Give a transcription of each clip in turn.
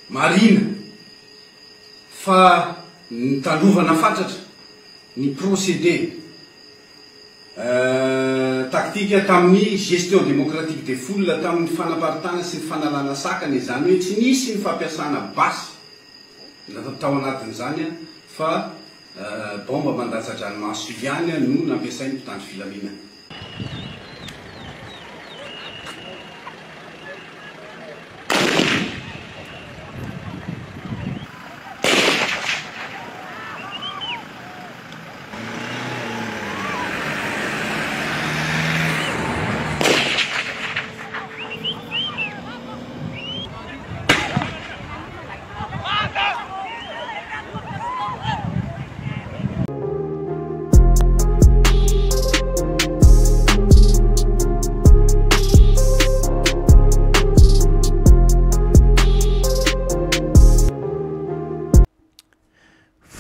marina fa ny talovana fatratra ny procédé tactique tamin'ny gestion démocratique des foules tamin'ny fanaparitana sy ny fanalana sakany zany hoe tsy nisy ny fampiasana basy tao anatin'izany fa bomba mandatsa-dranomaso ihany no nampiasainy mpitandro filaminana.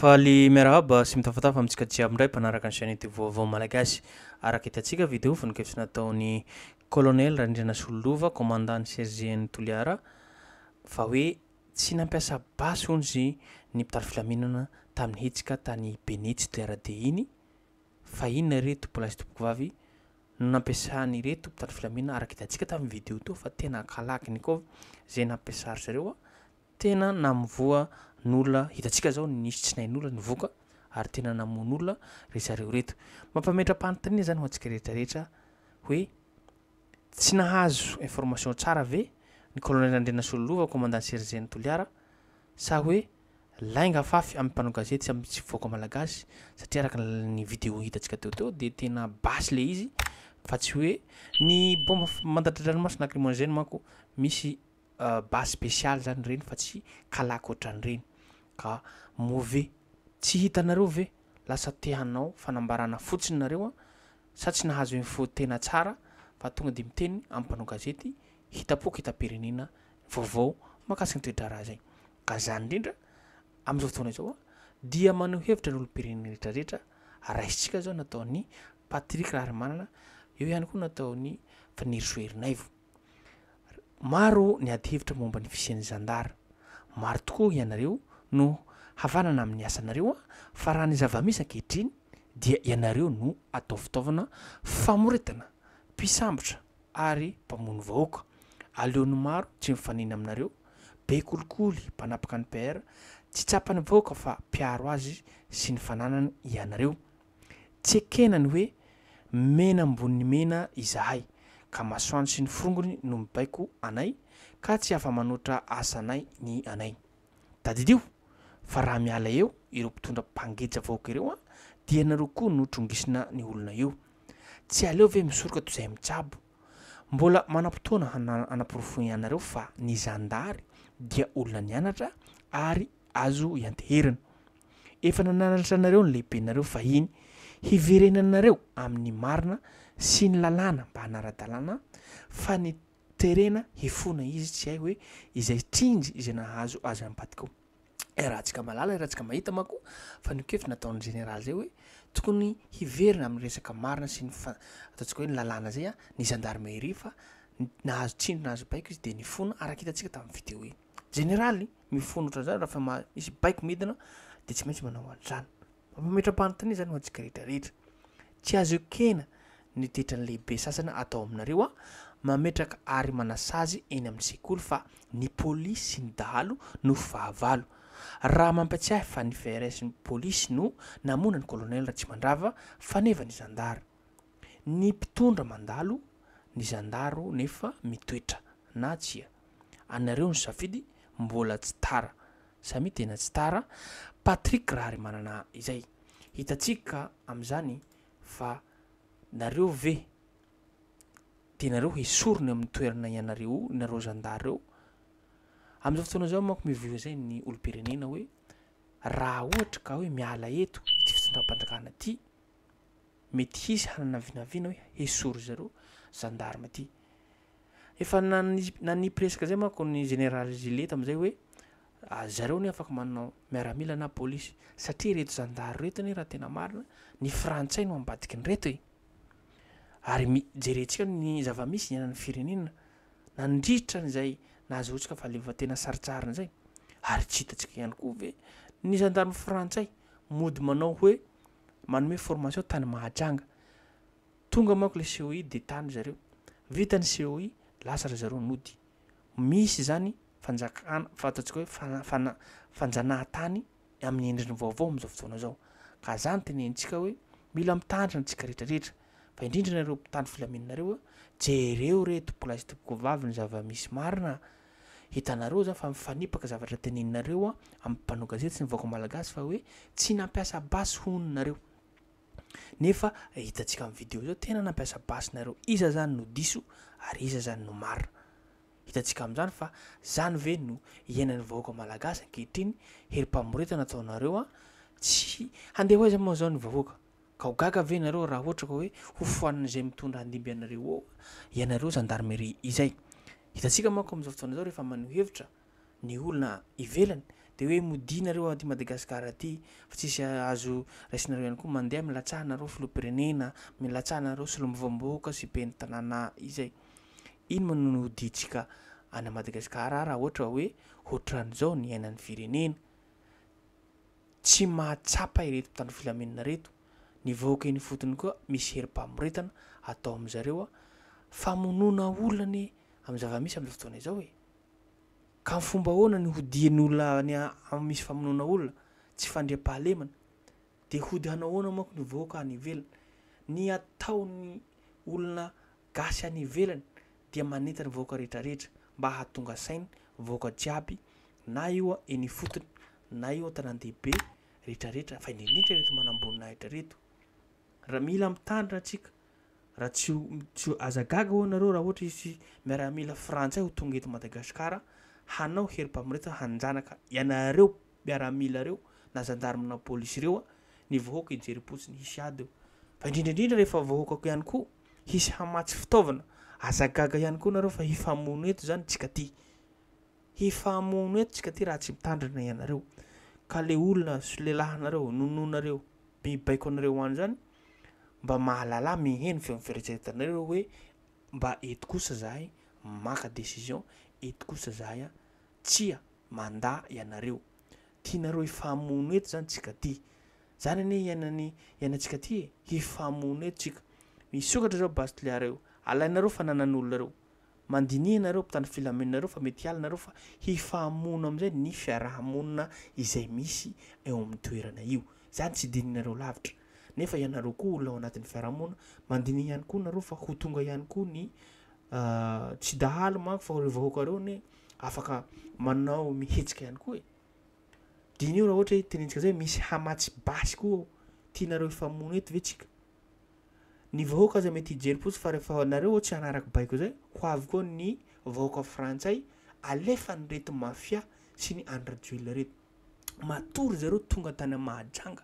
Faly miarahaba sy mitafatafa amintsika jiaby ndray mpanaraka ny chaîne YouTube vaovao malagasy. Araka hitantsika video fanokefitsy nataony colonel Randriana Solova commandant sergent Toliara fa hoe tsy nampiasa basy hozy ny mpitary filaminana tamin'ny hetsika tany Benitsy Toerade iny fa inona reto topolasy tompoko vavy no nampiasany reto mpitary filaminana. Araka hitantsika tamin'ny video to fa tena kalaky nikov zay nampiasary zareo tena namvoa n'olona hitantsika zao nisy tsy nain'olona nivoaka ary tena namon'olona resareo reto mampametra-panontaniana zany ho antsika rehetrarehetra hoe tsy nahazo information tsara ve ny colonel Randriana Solova commandant sergent Toliara sa hoe lainga fafy amin'ny mpanao gazety sy amin'ny tsy voaka malagasy satria araka ny video hitantsika teo de tena basy le izy fa tsy hoe ny bomba mandatran-dranomasina lacrymogène manko misy base spéciale zany reny fa tsy kalaky ohatran'ireny ka mauvais tsy hitanareo ve lasa tehanao fanambarana fotsiny nareo sa tsy nahazo info tena tsara fa tonga de miteny amin'ny mpanao gazety hitapoko hitapirenena vaovao makasika ny toedrara zay ka zany indrindra amin'izao fotoana izao dia maneho hevitra ny olo-pirenena rehetrarehetra raisitsika zao nataony Patrick Raharemanana eo ihany koa nataony Faniry Soerinaivo. Maro ny ady hevitra momba ny fisian'ny zandara maro tokoa ianareo no havanana amin'ny asanareo fa raha ny zava-misy ankehitriny dia ianareo no atao fitaovana famoretana mpisambotra ary mpamono vahoaka aleony maro tsy mifanina aminareo be kolikoly mpanapaka ny PR tsy tsapany vahoaka fa mpiaro azy sy ny fananany ianareo tsy ekenany hoe mena ambony mena izahay ka masoandro sy ny frongony no mibaiko anay ka tsy afa manoatra asanay ny anay tadidio fa raha miala eo ireo mpitondra mpangeja vahoaka ireo dia ianareo koa no trongisina ny olona eo tsy aleo ve misoroka toy izay mitsabo mbola manam-potoana anaporofony ianareo fa ny zandary dia olona nianatra ary azo ianteherana efa nananatra anareo ny lehibenareo fa iny hiverenanareo amin'ny marina sy ny lalàna mba hanaradalàna fa ny terena hifona izy tsy hay hoe izay trinjy izay nahazo azy ampatikao rahantsika malala rahantsika mahita manko fa nikefy nataon'ny général zay hoe tokony hiverina amin'ny resaka marina sy ny ataontsika hoe ny lalàna zay ny gendarmerie fa nahazo trinjy nahazo baiko izy de nifona araka hitantsika tamin'ny video hoe général mifono ohatran'izany raha fa misy baiko midina de tsy maintsy manao an'izany mampametra-panontaniana zany ho antsika rehetrarehetra tsy azo ekena ny tetrany lehibe sasany atao aminareo mametraka ary manasazy eny amin'ny sekoly fa ny polisy sy ny dahalo no fahavalo raha mampatsiahy fa ny FRS ny polisy no namona ny colonel raha tsy mandrava fa neva ny zandara ny mpitondra mandalo ny zandaro nefa mitoetra na tsia anareo ny safidy mbola tsy tara samy tena tsy tara Patrick Raharemanana izay hitantsika amin'izany fa nareo ve tenareo hisorony amin'ny toerana ianareo nareo zandareo amin'izao fotoana zao manko mivoa zay ny olo-pirenena hoe raha ohatra ka hoe miala eto ity fitondram-pandrakana ty mety hisy hananavinavina hoe hisory zareo zandarma ty efa nanipresaka zay manko ny général Gileta am'izay hoe zareo ny afaka manao miaramila na polisy satria reto zandary reto ny raha tena marina ny frantsay no ambadiky ny reto ary jerentsika ny zava-misy ny anan'ny firenena nandritra n'izay nahazo otsika fa leva tena saritsarina zay ary tsy hitatsika ihany koa ve ny gendarme frantsay mody manao hoe manome formation tany Mahajanga. Tonga manko le COI de tany zareo, vitany COI lasa ra zareo nody. Misy zany fanjakana fatatsika hoe fanjanahantany amin'ny endriny vaovao amin'izao fotoana zao. Ka zany tenenitsika hoe mila mitandrina antsika rehetrarehetra, fa indrindra nareo mpitandro filaminareo jereo reto plasy toboko vavy ny zava-misy marina. Hitanareo zany fa mifanipaka zavatra teneninareo amin'ny mpanao gazety sy ny vahoaka malagasy fa hoe tsy nampiasa basy honinareo. Nefa hitatsika amin'ny vidéo zao tena nampiasa basinareo, iza zany no diso ary iza zany no marina. Hitatsika amin'izany fa zany ve no iainan'ny vahoaka malagasy ankehitriny, herim-pamoretana ataonareo tsy handeha hoaiza moa zao ny vahoaka. Ka ho gaga ve nareo raha ohatra ka hoe ho foanin'izay mitondra handimby anareo ao ianareo gendarmerie izay. Hitatsika manko amin'izao fotoana zao rehefa maneho hevitra ny olona ivelany de hoe modinareo aty Madagasikara aty fa tsisy azo raisinareo ihany koa mandeha milatsahanareo filoham-pirenena, milatsahanareo solombavam-bahoaka sy ben'ny tanàna izay. Ino moa no hoditsika any Madagasikara raha ohatra hoe ohatran'izao ny iainan'ny firenena. Tsy mahatsapa ireto mpitandro filaminana reto. Ny vahoaka iny fotony koa misy herim-pamoretana atao amin'zareo famonoana olona ny amin'ny zava-misy amin'ny fotoana izao e. Ka fomba ahoana ny hodian'ny olona ny misy famonoana olona tsy fandriam-pahalemana de hody hanao ahoana manko ny vahoaka any ivelany. Ny ataon'ny olona gasy any ivelany dia manentana vahoaka rehetrarehetra mba hahatonga sainy vahoaka jiaby, na io eny fotony na io tanàn-dehibe rehetrarehetra fa indrindra reto manam-boninahitra reto. Raha mila mitandrina antsika, raha tsy azagaga ho anareo raha ohatra isy miaramila frantsay ho tonga eto Madagasikara hanao herim-pamoretana hanjanaka ianareo miaramila reo na gendarme na polisy reo ny vahoaka hijerim-potsiny hisy ady eo. Fa indrindraindrindra rehefa vahoaka ihany koa hisy hamatsy fitaovana, azagaga ihany koa nareo fa hifamono eto zany tsika ty. Hifamono eto tsika ty raha tsy mitandrina ianareo. Ka le olona sy lelahinareo nononareo mibaiko anareo any zany mba mahalala miheno fieritreretanareo hoe mba eto kosa zahay maka décision, eto kosa zahay tsy manda ianareo. Tianareo hifamono eto zany tsika ty. Zany ane iainantsika ty hifamono eto tsika. Misokatra zao Bastiliara io, alainareo fananan'olonareo, mandinihanareo mpitandro filaminareo fa mety alinareo fa hifamono amin'izay ny fiarahamonina izay misy eo amin'ny toerana io. Zany tsy dininareo lavitra. Nefa ianareo koa olona ao anatin'ny fiarahamonina mandiniha ihany koa nareo fa ho tonga ihany koa ny tsy dahalo manko fa vahoaka reo ny afaka manao mihetsika ihany koa e. Diny io raha ohatra hoe tenentsika zay misy hamatsy basy koa tianareo hifamono eto ve tsika. Ny vahoaka aza mety hijerim-potsy fa rehefa nareo tsy hanaraka baiko zay ho avy koa ny vahoaka frantsay alefa ny reto mafia sy ny andradioila reto. Matory zareo tonga tany Mahajanga.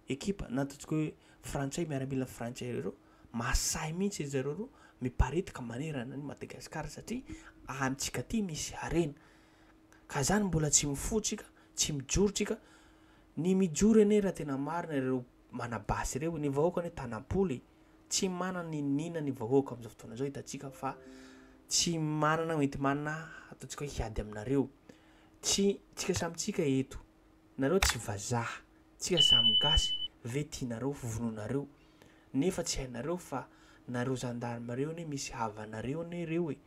Ekipa nataontsika hoe frantsay miaramila frantsay reo masahy mihitsy zareo reo miparitaka manerana ny Madagasikara satria antsika ty misy harena. Ka zany mbola tsy mifotsika, tsy mijorotsika. Ny mijoro ane raha tena marina reo manabasy reo ny vahoaka ny tanampoly tsy manana ny nina ny vahoaka amin'izao fotoana zao hitatsika fa tsy manana mety manana ataontsika hoe hiady aminareo. Tsy tsika samy tsika eto. Nareo tsy vazaha, tsika samy gasy ve tianareo vovononareo. Nefa tsy hainareo fa nareo gendarme reo ne misy havanareo ne reo e.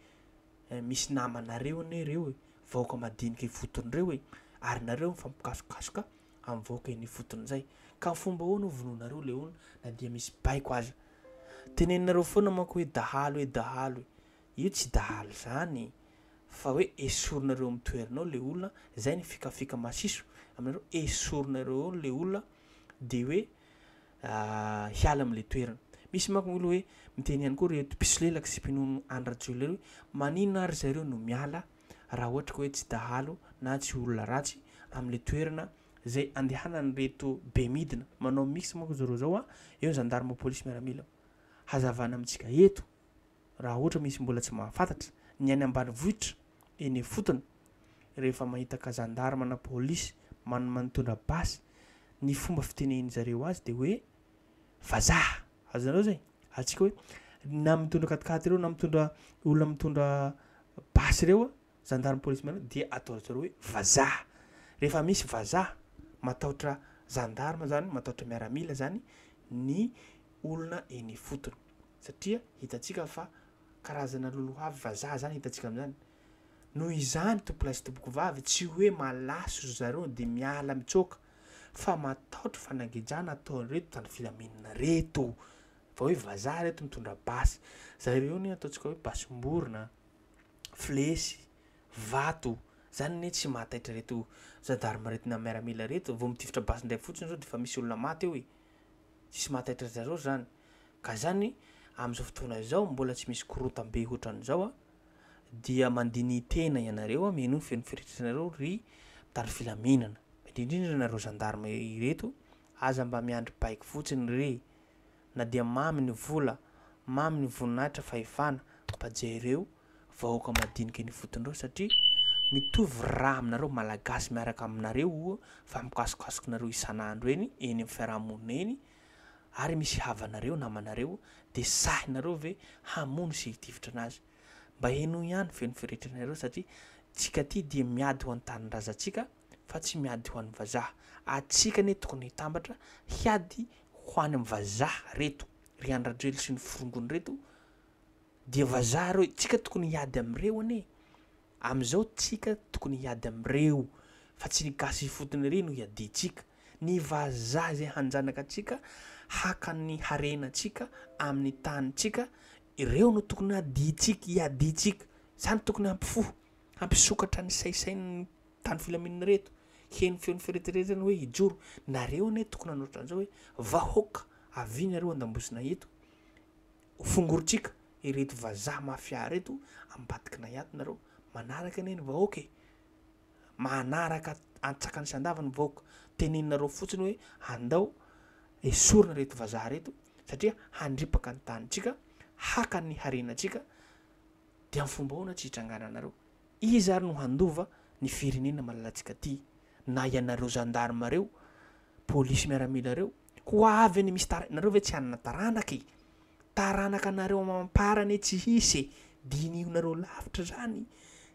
Misy namanareo ne reo e. Vahoaka madinika foton'ireo e. Ary nareo mifampikasokasoka amin'ny vahoaka eny fotony zay. Ka fomba ahoana vovononareo le olona na dia misy baiko aza. Teneninareo foana manko hoe dahalo e dahalo. Io tsy dahalo zany fa hoe esorinareo amin'ny toerinao le olona, zay ny fikafika masiso aminareo. Esorinareo le olona de hoe hiala amin'le toerana. Misy manko olo hoe miteny ihany koa reto mpisolelaka sy mpinono andradioila reo maninona ary zareo no miala raha ohatra ka hoe tsy dahalo na tsy olona ratsy amin'le toerana zay andehanany reto be midina. Manao mix manko zareo zao eo gendarme polisy miaramila. Hazavana amintsika eto raha ohatra misy mbola tsy mahafantatra ny any ambanivohitra eny fotony rehefa mahita ka gendarme na polisy mitondra basy ny fomba fitenen'ny zareo azy de hoe vazaha. Azonareo zay atsika hoe na mitondra katikaty reo na mitondra olona mitondra basy reo gendarme police manao dia ataon'zareo hoe vazaha. Rehefa misy vazaha matahotra gendarme zany, matahotra miaramila zany ny olona eny fotony satria hitantsika fa karazana lolohavy vazaha zany hitantsika amin'izany. Noho izany tompolasy tompoko vavy tsy hoe malaso zareo de miala mitsoka fa matahotra fanangejana ataon'ireto tany filaminana reto. Fa hoe vazaha reto mitondra basy. Zareo ny ataontsika hoe basim-borona, flesy, vato. Zany ne tsy mahataitra reto gendarme reto na miaramila reto vao mitifitra basy ndray fotsiny zao de fa misy olona maty eo e. Tsisy mahataitra zareo zany. Ka zany am'izao fotoana zao mbola tsy misy korotam-be ohatran'izao a dia mandiny tena ianareo a meno ny fenoferitrareo ry tany filaminana. Indrindra nareo gendarme ireto aza mba miandry paiky fotsiny re na dia mamy ny vola, mamy ny voninahitra fahefana mba jereo vahoaka madinika ny fotondreo satria mitovy raha aminareo malagasy miaraka aminareo fa mikasokasokinareo isan'andro eny eny amin'ny fiarahamonina eny ary misy havanareo namanareo de sahinareo ve hamono sy hitivitra anazy. Mba heno ihany fenoferitrareo satria tsika ty dia miady ho an-tanin-drazantsika fa tsy miady ho an'ny vazaha. Atsika ne tokony hitambatra hiady ho any amin'ny vazaha reto ry andradrelo sy ny firongony reto dia vazaha reo tsika tokony hiady am'ireo ane. Am'izao tsika tokony hiady am'ireo fa tsy nikasy fotony re no hiaditsika. Ny vazaha zay hanjanaka atsika haka ny harenantsika amin'ny tanintsika ireo no tokony hiaditsika hiaditsika. Zany tokony hampisokatra ny saisain'ny tany filaminana reto. Heny feon'ny feretrerezany hoe hijoro nareo ne tokony hanoatra an'izao hoe vahoaka avy nareo andambosina eto fongorotsika ireto vazaha mafia reto ambadika na hiato nareo manaraka ne ny vahoaka e. Manaraka antsakany sandavany vahoaka teneninareo fotsiny hoe andao esorina reto vazaha reto satria handripaka ny tanitsika haka ny harenantsika dia amin'ny fomba ahoana tsy hitrangananareo. Izy ary no handova ny firenena malalatsika ty na ianareo gendarme reo polisy miaramila reo ho avy any misy nareo ve tsy anana taranaky taranaka anareo mamparany tsy hisy dinionareo lavitra zany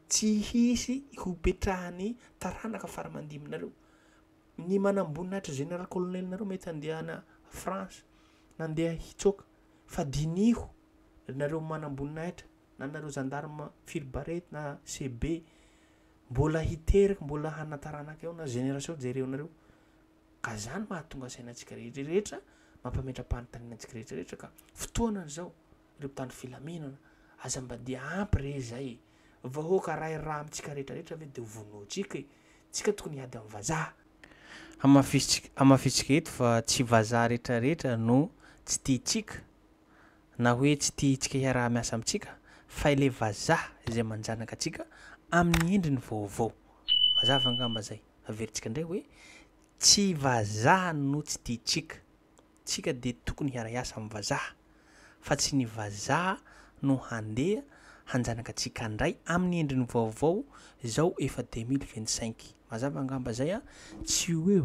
tsy hisy ho petrahany taranaka faramandiminareo. Ny manamboninahitra général colonel nareo mety andehana France nandeha hitsoka fa diniho nareo manamboninahitra na nareo gendarme Filbarety na CB mbola hiteraka mbola hanataranaka eo na génération jereonareo. Ka zany mahatonga sainantsika rehetrarehetra mampametram-panontanianantsika rehetrarehetra ka fotoana zao ireo tany filaminana aza mba dia ampy re zay vahoaka raha raha amintsika rehetrarehetra ve de vonoatsika tsika tokony hiady amin'ny vazaha. Amafisitsika eto fa tsy vazaha rehetrarehetra no tsy tiatsika na hoe tsy tiatsika hiaraha miasa amintsika fa ile vazaha izay manjanaka atsika amin'ny endriny vaovao. Mazava angamba zay averitsika indray hoe tsy vazaha no tsy tiatsika tsika de tokony hiara-hiasa amin'ny vazaha fa tsy ny vazaha no handeha hanjanaka atsika ndray amin'ny endriny vaovao zao efa 2025. Mazava angamba zay a tsy hoe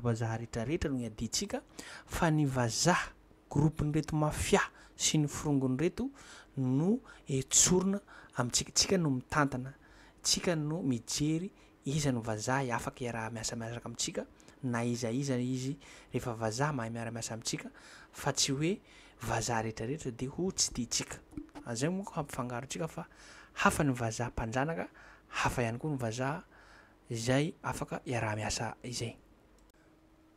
vazaha rehetrarehetra no hiaditsika fa ny vazaha gropony reto mafia sy ny firongony reto no etsorina amintsika. Tsika no mitantana, tsika no mijery iza no vazaha afaka hiaraha miasa-miaraka amintsika na iza izy rehefa vazaha mahay miara-miasa amintsika fa tsy hoe vazaha rehetrarehetra de ho tsy tiatsika. Azay moa hampifangarotsika fa hafa ny vazaha mpanjanaka hafa ihany koa ny vazaha izay afaka hiaraha miasa izay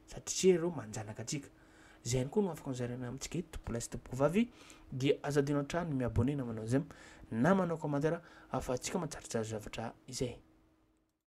satria reo manjanaka atsika. Zay ihany koa no afaka mizarana amintsika eto topolasy tompoko vavy dia azadino an-trano miabone na manao zay na manao commentaire afa tsika matsaritrary zavatra izay.